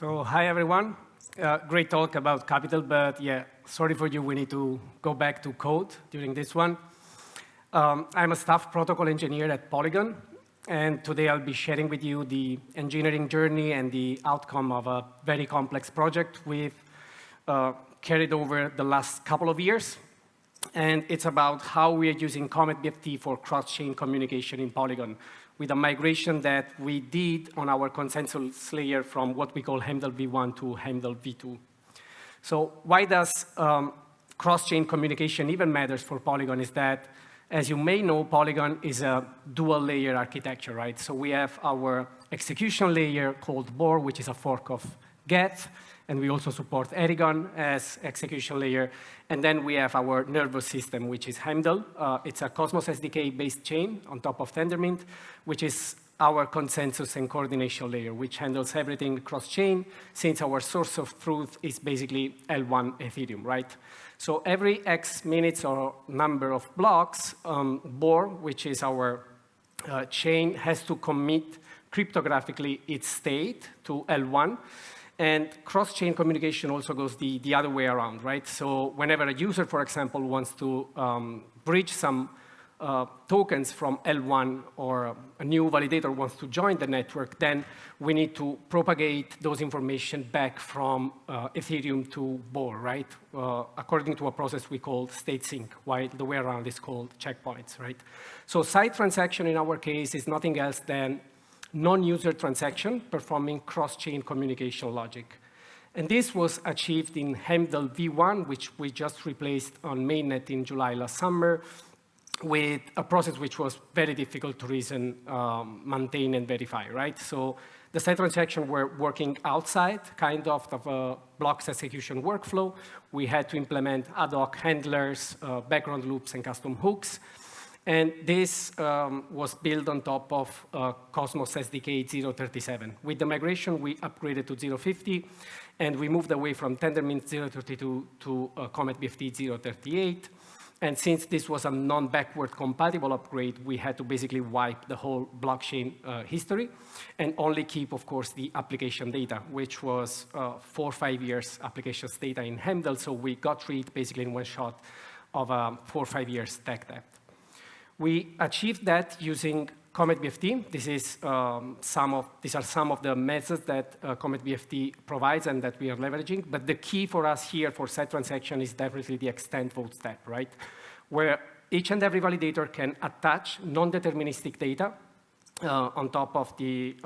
So, hi everyone. Great talk about capital, but yeah, sorry for you, we need to go back to code during this one. I'm a staff protocol engineer at Polygon, and today I'll be sharing with you the engineering journey and the outcome of a very complex project we've carried over the last couple of years. And it's about how we are using CometBFT for cross-chain communication in Polygon, with a migration that we did on our consensus layer from what we call Heimdall v1 to Heimdall v2. So why does cross-chain communication even matters for Polygon is that, as you may know, Polygon is a dual-layer architecture, right? So we have our execution layer called Bohr, which is a fork of Geth, and we also support Polygon as execution layer. And then we have our nervous system, which is Heimdall. It's a Cosmos SDK-based chain on top of Tendermint, which is our consensus and coordination layer, which handles everything cross-chain, since our source of truth is basically L1 Ethereum, right? So every X minutes or number of blocks, Bohr, which is our chain, has to commit cryptographically its state to L1. And cross-chain communication also goes the other way around, right? So whenever a user, for example, wants to bridge some tokens from L1 or a new validator wants to join the network, then we need to propagate those information back from Ethereum to Bohr, right? According to a process we call state sync, while the way around is called checkpoints, right? So side transaction in our case is nothing else than non-user transaction performing cross-chain communication logic. And this was achieved in Heimdall v1, which we just replaced on mainnet in July last summer, with a process which was very difficult to reason, maintain, and verify, right? So the side transactions were working outside kind of a blocks execution workflow. We had to implement ad hoc handlers, background loops, and custom hooks. And this was built on top of Cosmos SDK 0.37. With the migration, we upgraded to 0.50, and we moved away from Tendermint 0.32 to CometBFT 0.38. And since this was a non-backward compatible upgrade, we had to basically wipe the whole blockchain history and only keep, of course, the application data, which was 4 or 5 years applications data in Heimdall. So we got rid, basically in one shot, of 4 or 5 years tech debt. We achieved that using CometBFT. These are some of the methods that CometBFT provides and that we are leveraging. But the key for us here for side transaction is definitely the extend vote step, right? Where each and every validator can attach non-deterministic data on top of the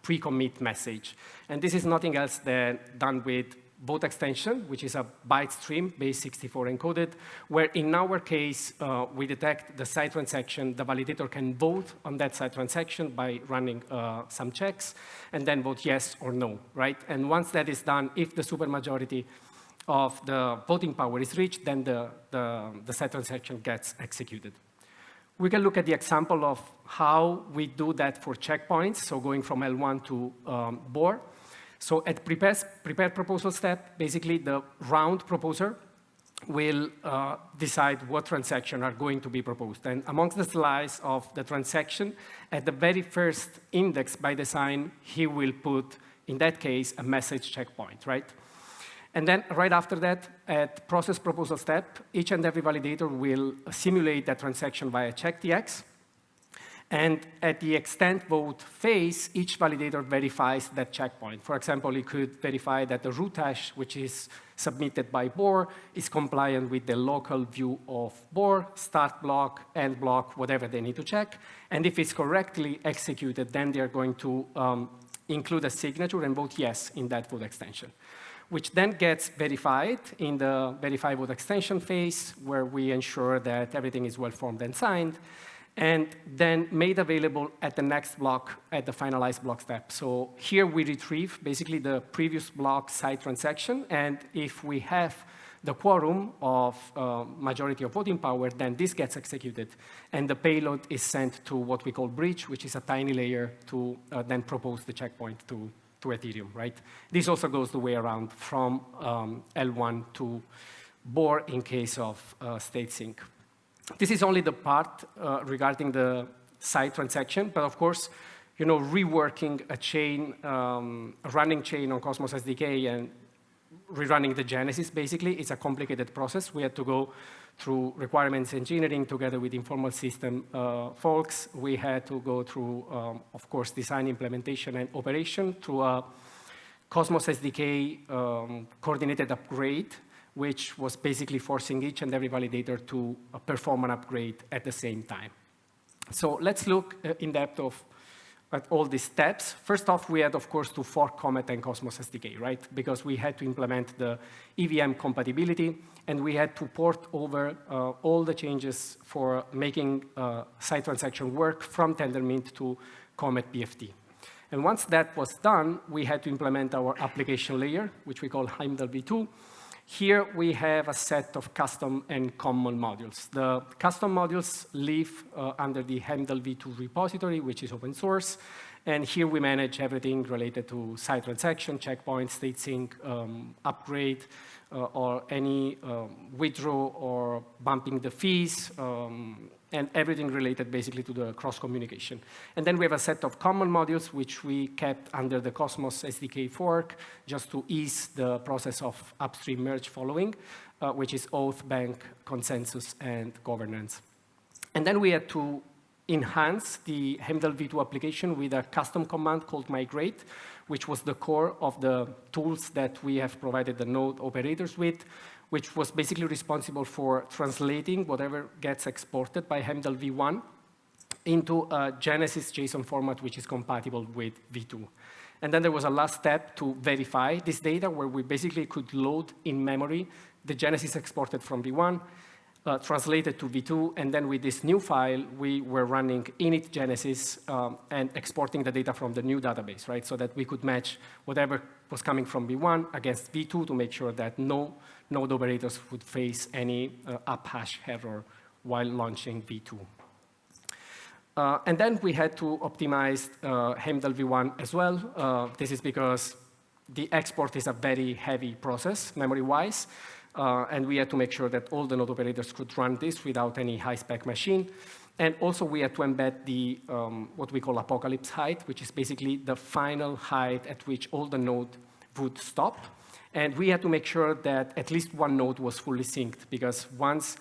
pre-commit message. And this is nothing else than done with vote extension, which is a byte stream, base 64 encoded, where in our case, we detect the side transaction. The validator can vote on that side transaction by running some checks, and then vote yes or no, right? And once that is done, if the supermajority of the voting power is reached, then the side transaction gets executed. We can look at the example of how we do that for checkpoints, so going from L1 to Bohr. So at prepare proposal step, basically the round proposer will decide what transactions are going to be proposed. And amongst the slice of the transaction, at the very first index by design, he will put, in that case, a message checkpoint, right? And then right after that, at process proposal step, each and every validator will simulate that transaction via checktx. And at the extend vote phase, each validator verifies that checkpoint. For example, it could verify that the root hash, which is submitted by Bohr, is compliant with the local view of Bohr, start block, end block, whatever they need to check. And if it's correctly executed, then they're going to include a signature and vote yes in that vote extension, which then gets verified in the verify vote extension phase, where we ensure that everything is well-formed and signed, and then made available at the next block at the finalized block step. So here we retrieve basically the previous block side transaction, and if we have the quorum of majority of voting power, then this gets executed, and the payload is sent to what we call bridge, which is a tiny layer to then propose the checkpoint to Ethereum, right? This also goes the way around from L1 to Bohr in case of state sync. This is only the part regarding the side transaction, but of course, reworking a chain, a running chain on Cosmos SDK and rerunning the Genesis, basically. It's a complicated process. We had to go through requirements engineering together with informal system folks. We had to go through, of course, design, implementation, and operation through a Cosmos SDK coordinated upgrade, which was basically forcing each and every validator to perform an upgrade at the same time. So let's look in depth at all these steps. First off, we had, of course, to fork Comet and Cosmos SDK, right? Because we had to implement the EVM compatibility, and we had to port over all the changes for making side transaction work from Tendermint to CometBFT. And once that was done, we had to implement our application layer, which we call Heimdall v2. Here we have a set of custom and common modules. The custom modules live under the Heimdall v2 repository, which is open source. And here we manage everything related to side transaction, checkpoint, state sync, upgrade, or any withdraw or bumping the fees, and everything related basically to the cross communication. And then we have a set of common modules which we kept under the Cosmos SDK fork just to ease the process of upstream merge following, which is oath, bank, consensus, and governance. And then we had to enhance the Heimdall v2 application with a custom command called migrate, which was the core of the tools that we have provided the node operators with, which was basically responsible for translating whatever gets exported by Heimdall v1 into a Genesis JSON format which is compatible with v2. And then there was a last step to verify this data where we basically could load in memory the Genesis exported from v1, translated to v2, and then with this new file, we were running init Genesis and exporting the data from the new database, right? So that we could match whatever was coming from v1 against v2 to make sure that no node operators would face any up hash error while launching v2. And then we had to optimize Heimdall v1 as well. This is because the export is a very heavy process, memory-wise. And we had to make sure that all the node operators could run this without any high-spec machine. And also, we had to embed the what we call apocalypse height, which is basically the final height at which all the node would stop. And we had to make sure that at least one node was fully synced, because once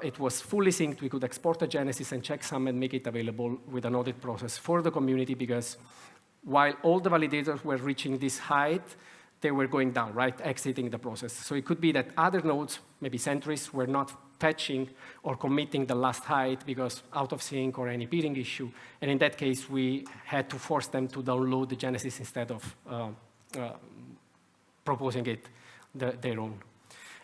it was fully synced, we could export the Genesis and checksum and make it available with an audit process for the community, because while all the validators were reaching this height, they were going down, right, exiting the process. So it could be that other nodes, maybe sentries, were not fetching or committing the last height because out of sync or any peering issue. And in that case, we had to force them to download the Genesis instead of proposing it their own.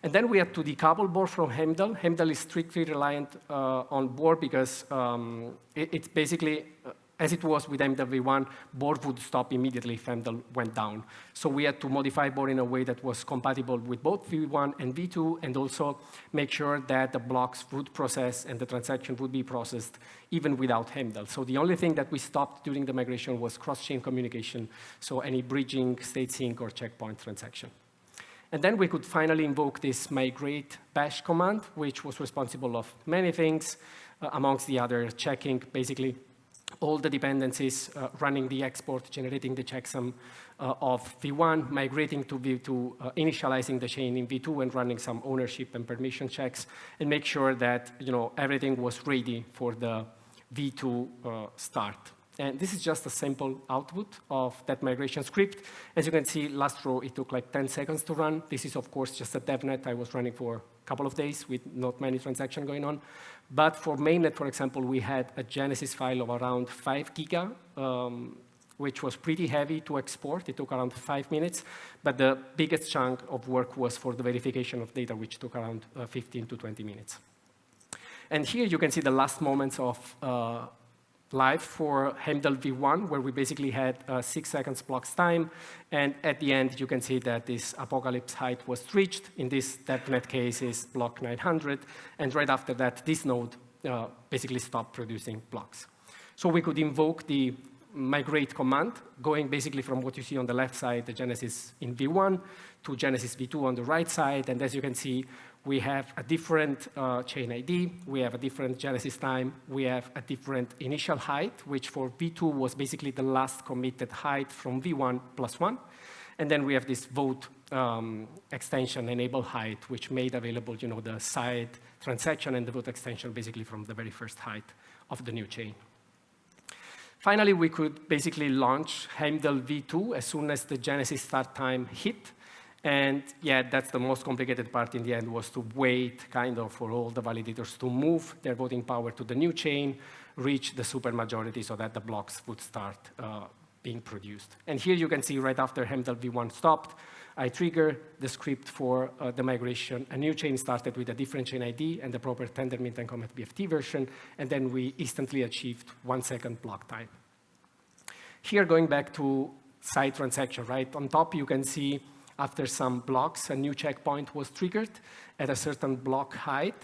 And then we had to decouple Borg from Heimdall. Heimdall is strictly reliant on Borg because it's basically, as it was with Heimdall v1, Borg would stop immediately if Heimdall went down. So we had to modify Borg in a way that was compatible with both v1 and v2, and also make sure that the blocks would process and the transaction would be processed even without Heimdall. So the only thing that we stopped during the migration was cross-chain communication, so any bridging, state sync, or checkpoint transaction. And then we could finally invoke this migrate bash command, which was responsible of many things, amongst the other checking basically all the dependencies, running the export, generating the checksum of v1, migrating to v2, initializing the chain in v2, and running some ownership and permission checks, and make sure that everything was ready for the v2 start. And this is just a simple output of that migration script. As you can see, last row, it took like 10 seconds to run. This is, of course, just a devnet I was running for a couple of days with not many transactions going on. But for mainnet, for example, we had a Genesis file of around 5 giga, which was pretty heavy to export. It took around 5 minutes. But the biggest chunk of work was for the verification of data, which took around 15 to 20 minutes. And here you can see the last moments of live for Heimdall v1, where we basically had 6 seconds blocks time. And at the end, you can see that this apocalypse height was reached. In this devnet case is block 900. And right after that, this node basically stopped producing blocks. So we could invoke the migrate command, going basically from what you see on the left side, the Genesis in V1, to Genesis V2 on the right side. And as you can see, we have a different chain ID. We have a different Genesis time. We have a different initial height, which for V2 was basically the last committed height from V1 plus 1. And then we have this vote extension enable height, which made available the side transaction and the vote extension basically from the very first height of the new chain. Finally, we could basically launch Heimdall V2 as soon as the Genesis start time hit. And yeah, that's the most complicated part in the end, was to wait kind of for all the validators to move their voting power to the new chain, reach the supermajority so that the blocks would start being produced. And here you can see right after Heimdall V1 stopped, I trigger the script for the migration. A new chain started with a different chain ID and the proper Tendermint and CometBFT version, and then we instantly achieved 1 second block time. Here, going back to side transaction, right? On top, you can see after some blocks, a new checkpoint was triggered at a certain block height.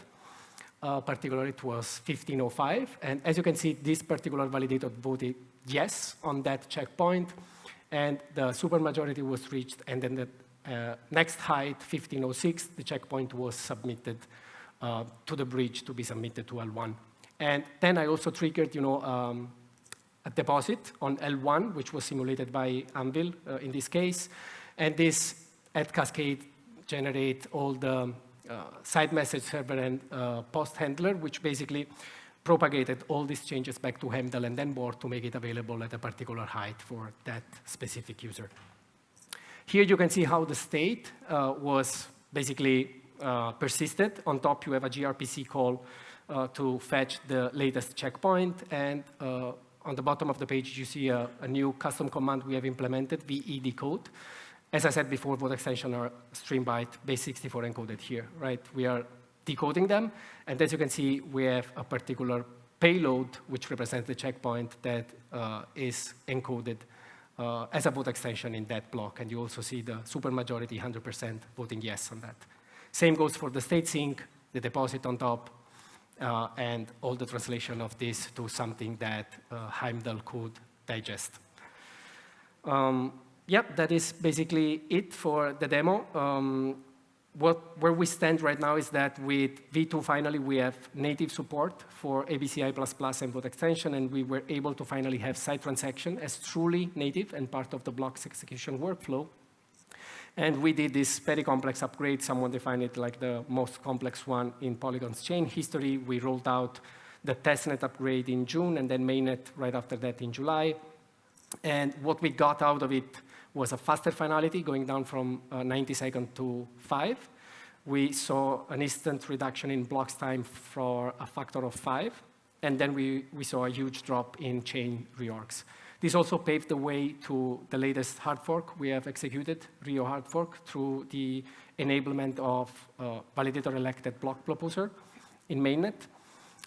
Particularly, it was 1505. And as you can see, this particular validator voted yes on that checkpoint. And the supermajority was reached. And then the next height, 1506, the checkpoint was submitted to the bridge to be submitted to L1. And then I also triggered, a deposit on L1, which was simulated by Anvil in this case. And this at Cascade generate all the side message server and post handler, which basically propagated all these changes back to Heimdall and then board to make it available at a particular height for that specific user. Here you can see how the state was basically persisted. On top, you have a gRPC call to fetch the latest checkpoint. And on the bottom of the page, you see a new custom command we have implemented, vedecode. As I said before, vote extension are stream byte base64 encoded here, right? We are decoding them. And as you can see, we have a particular payload, which represents the checkpoint that is encoded as a vote extension in that block. And you also see the supermajority, 100% voting yes on that. Same goes for the state sync, the deposit on top, and all the translation of this to something that Heimdall could digest. Yep, that is basically it for the demo. Where we stand right now is that with V2, finally, we have native support for ABCI++ and vote extension, and we were able to finally have side transaction as truly native and part of the block's execution workflow. And we did this very complex upgrade. Someone defined it like the most complex one in Polygon's chain history. We rolled out the testnet upgrade in June, and then mainnet right after that in July. And what we got out of it was a faster finality, going down from 90 seconds to 5. We saw an instant reduction in blocks time for a factor of 5. And then we saw a huge drop in chain reorgs. This also paved the way to the latest hard fork we have executed, Rio hard fork, through the enablement of validator-elected block proposer in mainnet.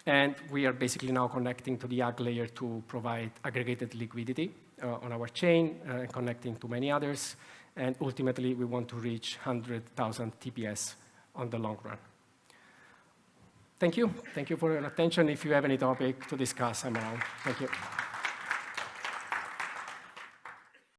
And we are basically now connecting to the AG layer to provide aggregated liquidity on our chain, connecting to many others. And ultimately, we want to reach 100,000 TPS on the long run. Thank you. Thank you for your attention. If you have any topic to discuss, I'm around. Thank you.